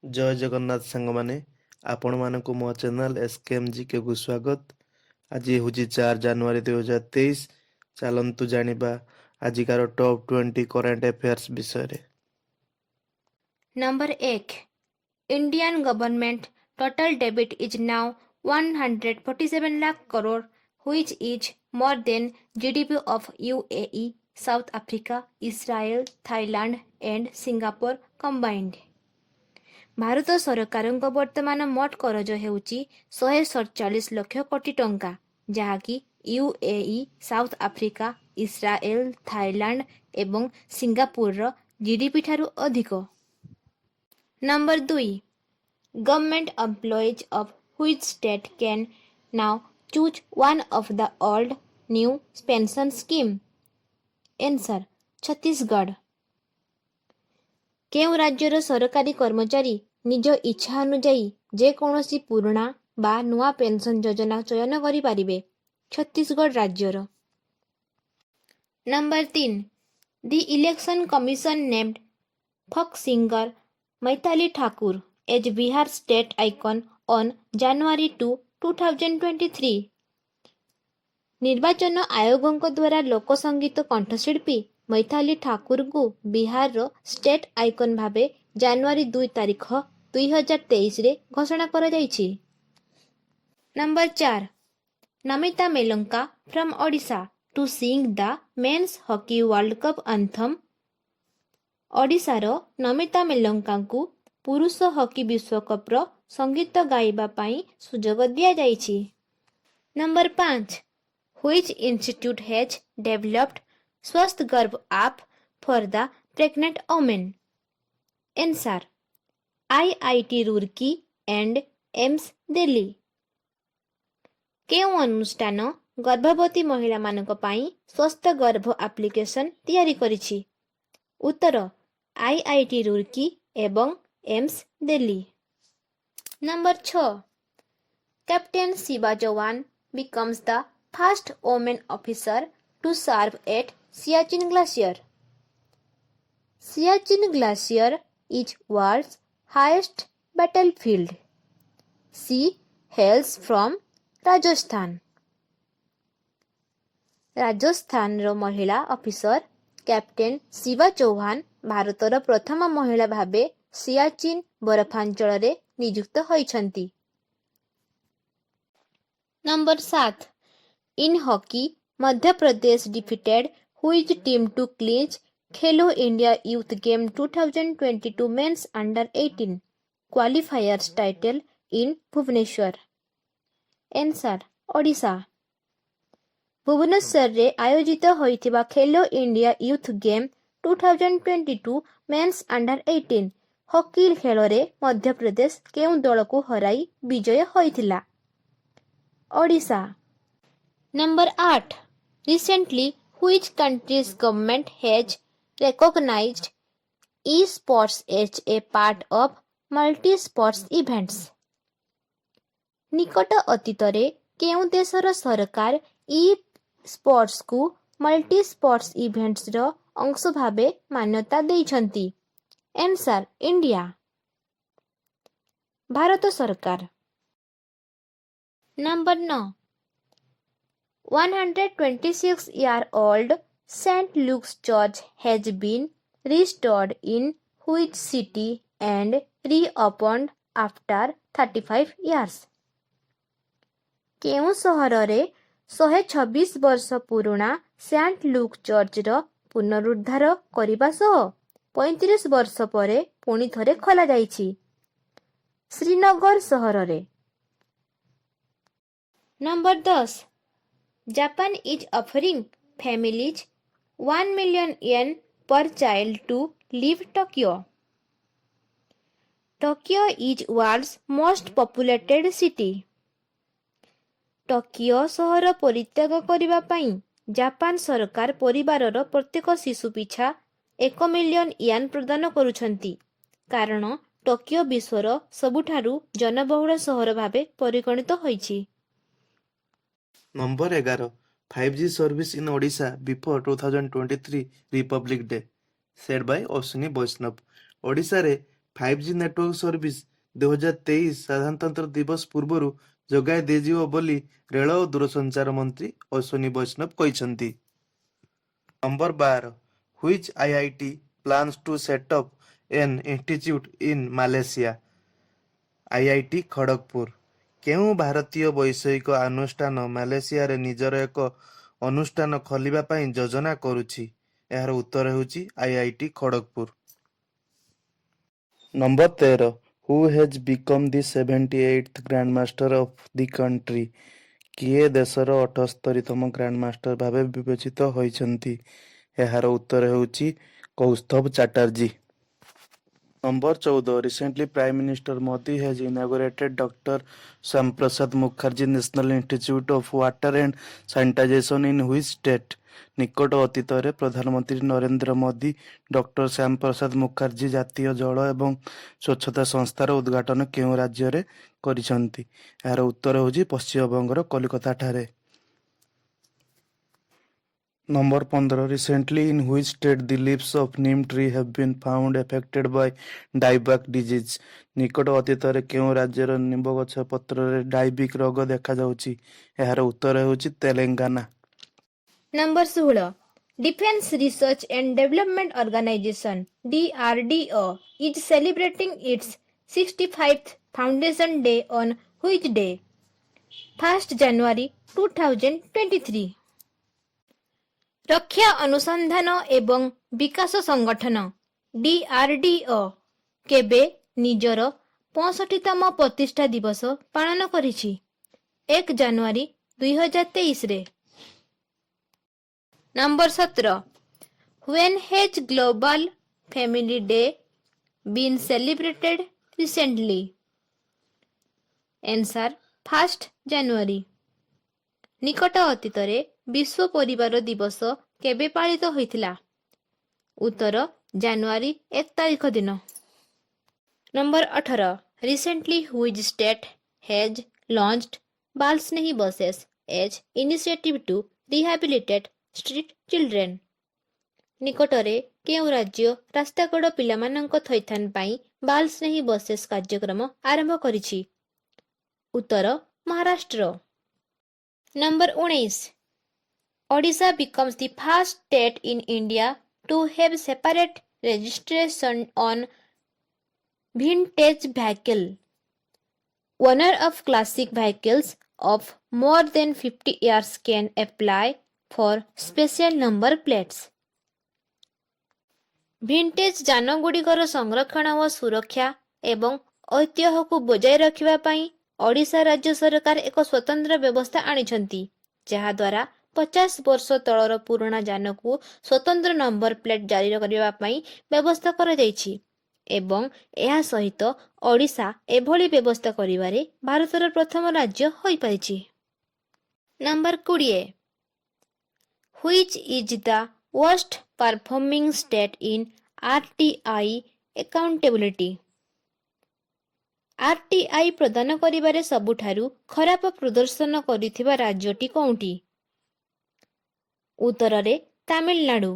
जय जगन्नाथ सांग माने आपण मानक मो चैनल एसकेएमजीके को स्वागत। आज हूँ 4 जनवरी 2023। चलतु जानिबा आजिकार टॉप 20 करंट अफेयर्स विषय। Number 8. Indian government total debt is now 147 lakh crore, which is more than GDP of UAE, South Africa, Israel, Thailand and Singapore combined. Bharat ସରକାରଙ୍କ ବର୍ତ୍ତମାନ ମୋଟ କରଜ ହେଉଛି 147 ଲକ୍ଷ କୋଟି ଟଙ୍କା, ଯାହାକି UAE, south Africa, Israel, Thailand ଏବଂ ସିଙ୍ଗାପୁରର ଜିଡିପି ଠାରୁ ଅଧିକ। Number 2. Government employees of which state can now choose one of the old new pension scheme? Answer. Chhattisgarh. କେଉଁ ରାଜ୍ୟର ସରକାରୀ କର୍ମଚାରୀ ନିଜ ଇଚ୍ଛା ଅନୁଯାୟୀ ଯେକୌଣସି ପୁରୁଣା ବା ନୂଆ ପେନ୍ସନ୍ ଯୋଜନା ଚୟନ କରିପାରିବେ? ଛତିଶଗଡ଼ ରାଜ୍ୟର। Number 3. The election commission named folk singer Maithili Thakur as Bihar state icon on January 2, 2023. ନିର୍ବାଚନ ଆୟୋଗଙ୍କ ଦ୍ୱାରା ଲୋକସଙ୍ଗୀତ କଣ୍ଠଶିଳ୍ପୀ ମୈଥାଲି ଠାକୁରଙ୍କୁ ବିହାରର ଷ୍ଟେଟ୍ ଆଇକନ୍ ଭାବେ ଜାନୁଆରୀ 2 ତାରିଖ 2023ରେ ଘୋଷଣା କରାଯାଇଛି। Number 4. Namita ମେଲଙ୍କା from Odisha to sing the men's hockey world cup anthem. ଓଡ଼ିଶାର ନମିତା ମେଲଙ୍କାଙ୍କୁ ପୁରୁଷ ହକି ବିଶ୍ୱକପ୍ର ସଙ୍ଗୀତ ଗାଇବା ପାଇଁ ସୁଯୋଗ ଦିଆଯାଇଛି। Number 5. Which institute has developed Swasth Garbh app for the pregnant women? Answer. IIT Roorkee and AIIMS Delhi. କେଉଁ ଅନୁଷ୍ଠାନ ଗର୍ଭବତୀ ମହିଳାମାନଙ୍କ ପାଇଁ ସ୍ୱସ୍ଥ ଗର୍ଭ ଆପ୍ଲିକେସନ୍ ତିଆରି କରିଛି? ଉତ୍ତର IIT ରୁର୍କି ଏବଂ AIIMS Delhi. Number 6. Captain Shiva Jawan becomes the first woman officer to serve at Siachen Glacier. Siachen Glacier is world's highest battlefield. She hails from Rajasthan. ରାଜସ୍ଥାନର ମହିଳା ଅଫିସର କ୍ୟାପ୍ଟେନ୍ ଶିବା ଚୌହାନ ଭାରତର ପ୍ରଥମ ମହିଳା ଭାବେ ସିଆଚିନ୍ ବରଫାଞ୍ଚଳରେ ନିଯୁକ୍ତ ହୋଇଛନ୍ତି। Number 7. In hockey, Madhya Pradesh defeated which team to clinch Khelo India Youth Game 2022 Men's Under 18 qualifiers title in Bhubaneswar? Answer. Odisha. ଭୁବନେଶ୍ୱରରେ ଆୟୋଜିତ ହୋଇଥିବା Khelo India youth game 2022 men's under 18 hockey ଖେଳରେ ମଧ୍ୟପ୍ରଦେଶ କେଉଁ ଦଳକୁ ହରାଇ ବିଜୟ ହୋଇଥିଲା? Odisha. Number 8. Recently, which country's government has recognized e-sports as a part of multi-sports events? ନିକଟ ଅତୀତରେ କେଉଁ ଦେଶର ସରକାର ଇ-ସ୍ପୋର୍ଟସକୁ ମଲ୍ଟି ସ୍ପୋର୍ଟସ୍ ଇଭେଣ୍ଟସର ଅଂଶ ଭାବେ ମାନ୍ୟତା ଦେଇଛନ୍ତି? ଆନ୍ସର. ଇଣ୍ଡିଆ। ଭାରତ ସରକାର। Number 9. 126-year-old St. Luke's Church has been restored in which city and reopened after 35 years? କେଉଁ ସହରରେ 126 ବର୍ଷ ପୁରୁଣା ସେଣ୍ଟ ଲୁକ୍ ଚର୍ଚ୍ଚର ପୁନରୁଦ୍ଧାର କରିବା ସହ 35 ବର୍ଷ ପରେ ପୁଣି ଥରେ ଖୋଲାଯାଇଛି? ଶ୍ରୀନଗର ସହରରେ। Number 10. Japan is offering families 1 million yen per child to leave Tokyo. Tokyo is world's most populated city. Tokyo ସହର ପରିତ୍ୟାଗ କରିବା ପାଇଁ ଜାପାନ ସରକାର ପରିବାରର ପ୍ରତ୍ୟେକ ଶିଶୁ ପିଛା 1 ମିଲିୟନ ୟେନ୍ ପ୍ରଦାନ କରୁଛନ୍ତି, କାରଣ ଟୋକିଓ ବିଶ୍ୱର ସବୁଠାରୁ ଜନବହୁଳ ସହର ଭାବେ ପରିଗଣିତ ହୋଇଛି। Number 11. 5G service in Odisha before 2023 Republic Day said by Ashwini Vaishnaw. ଓଡ଼ିଶାରେ 5G ନେଟୱାର୍କ ସର୍ଭିସ 2023 ସାଧାରଣତନ୍ତ୍ର ଦିବସ ପୂର୍ବରୁ ଯୋଗାଇ ଦିଆଯିବ ବୋଲି ରେଳ ଓ ଦୂରସଞ୍ଚାର ମନ୍ତ୍ରୀ ଅଶ୍ୱିନୀ ବୈଷ୍ଣବ କହିଛନ୍ତି। Number 12 Which IIT plans to set up an institute in Malaysia? IIT Kharagpur କେଉଁ ଭାରତୀୟ ବୈଷୟିକ ଅନୁଷ୍ଠାନ ମାଲେସିଆରେ ନିଜର ଏକ ଅନୁଷ୍ଠାନ ଖୋଲିବା ପାଇଁ ଯୋଜନା କରୁଛି? ଏହାର ଉତ୍ତର ହେଉଛି IIT Kharagpur. Number 13 Who has become the 78th Grandmaster of the country? କିଏ ଦେଶର 78ତମ ଗ୍ରାଣ୍ଡମାଷ୍ଟର ଭାବେ ବିବେଚିତ ହୋଇଛନ୍ତି? ଏହାର ଉତ୍ତର ହେଉଛି Kaustav Chatterjee. Number 14 Recently, Prime Minister Modi has inaugurated Dr. Shyam Mukherjee National Institute of Water and Sanitation in which state? ନିକଟ ଅତୀତରେ ପ୍ରଧାନମନ୍ତ୍ରୀ ନରେନ୍ଦ୍ର ମୋଦି ଡକ୍ଟର ଶ୍ୟାମ ପ୍ରସାଦ ମୁଖାର୍ଜୀ ଜାତୀୟ ଜଳ ଏବଂ ସ୍ୱଚ୍ଛତା ସଂସ୍ଥାର ଉଦ୍ଘାଟନ କେଉଁ ରାଜ୍ୟରେ କରିଛନ୍ତି? ଏହାର ଉତ୍ତର ହେଉଛି ପଶ୍ଚିମବଙ୍ଗର କଲିକତାଠାରେ। Number 15 Recently, in which state the leaves of neem tree have been found affected by dieback disease? ନିକଟ ଅତୀତରେ କେଉଁ ରାଜ୍ୟର ନିମ୍ବ ଗଛ ପତ୍ରରେ ଡାଇବିକ୍ ରୋଗ ଦେଖାଯାଉଛି? ଏହାର ଉତ୍ତର ହେଉଛି Telangana. Number 16. Defense Research and Development Organization DRDO is celebrating its 65th Foundation Day on which day? 1st January 2023. ରକ୍ଷା ଅନୁସନ୍ଧାନ ଏବଂ ବିକାଶ ସଂଗଠନ DRDO କେବେ ନିଜର 65ତମ ପ୍ରତିଷ୍ଠା ଦିବସ ପାଳନ କରିଛି? 1 ଜାନୁଆରୀ 2023ରେ। Number 17. When has Global Family Day been celebrated recently? Answer 1st January. ନିକଟ ଅତୀତରେ ବିଶ୍ୱ ପରିବାର ଦିବସ କେବେ ପାଳିତ ହୋଇଥିଲା? ଉତ୍ତର ଜାନୁଆରୀ 1 ତାରିଖ ଦିନ। Number 18. Recently, which state has launched Bals Nahi Buses as initiative to rehabilitate street children? ନିକଟରେ କେଉଁ ରାଜ୍ୟ ରାସ୍ତାକଡ଼ ପିଲାମାନଙ୍କ ଥଇଥାନ ପାଇଁ ବାଲ୍ସ ନାହିଁ ବସେସ୍ କାର୍ଯ୍ୟକ୍ରମ ଆରମ୍ଭ କରିଛି? ଉତ୍ତର Maharashtra. Number 19. Odisha becomes the first state in India to have separate registration on vintage vehicle. Owner of classic vehicles of more than 50 years can apply for special number plates. Vintage ଯାନଗୁଡ଼ିକର ସଂରକ୍ଷଣ ଓ ସୁରକ୍ଷା ଏବଂ ଐତିହ୍ୟକୁ ବଜାୟ ରଖିବା ପାଇଁ ଓଡ଼ିଶା ରାଜ୍ୟ ସରକାର ଏକ ସ୍ୱତନ୍ତ୍ର ବ୍ୟବସ୍ଥା ଆଣିଛନ୍ତି, ଯାହାଦ୍ୱାରା 50 ବର୍ଷ ତଳର ପୁରୁଣା ଯାନକୁ ସ୍ୱତନ୍ତ୍ର ନମ୍ବର ପ୍ଲେଟ୍ ଜାରି କରିବା ପାଇଁ ବ୍ୟବସ୍ଥା କରାଯାଇଛି ଏବଂ ଏହା ସହିତ ଓଡ଼ିଶା ଏଭଳି ବ୍ୟବସ୍ଥା କରିବାରେ ଭାରତର ପ୍ରଥମ ରାଜ୍ୟ ହୋଇପାରିଛି। Number 20. Which is the worst performing state in RTI accountability? RTI ପ୍ରଦାନ କରିବାରେ ସବୁଠାରୁ ଖରାପ ପ୍ରଦର୍ଶନ କରିଥିବା ରାଜ୍ୟଟି କେଉଁଠି? ଉତ୍ତରରେ ତାମିଲନାଡୁ।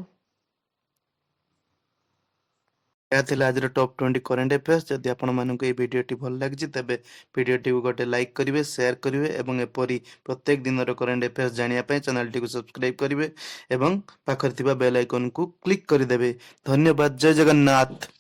ଏହା ଥିଲା ଆଜିର ଟପ୍ 20 କରେଣ୍ଟ ଆଫେୟାର୍ସ। ଯଦି ଆପଣମାନଙ୍କୁ ଏହି ଭିଡ଼ିଓଟି ଭଲ ଲାଗିଛି ତେବେ ଭିଡ଼ିଓଟିକୁ ଗୋଟେ ଲାଇକ୍ କରିବେ, ସେୟାର କରିବେ ଏବଂ ଏପରି ପ୍ରତ୍ୟେକ ଦିନର କରେଣ୍ଟ ଆଫେୟାର୍ସ ଜାଣିବା ପାଇଁ ଚ୍ୟାନେଲଟିକୁ ସବସ୍କ୍ରାଇବ୍ କରିବେ ଏବଂ ପାଖରେ ଥିବା ବେଲ୍ ଆଇକନକୁ କ୍ଲିକ୍ କରିଦେବେ। ଧନ୍ୟବାଦ। ଜୟ ଜଗନ୍ନାଥ।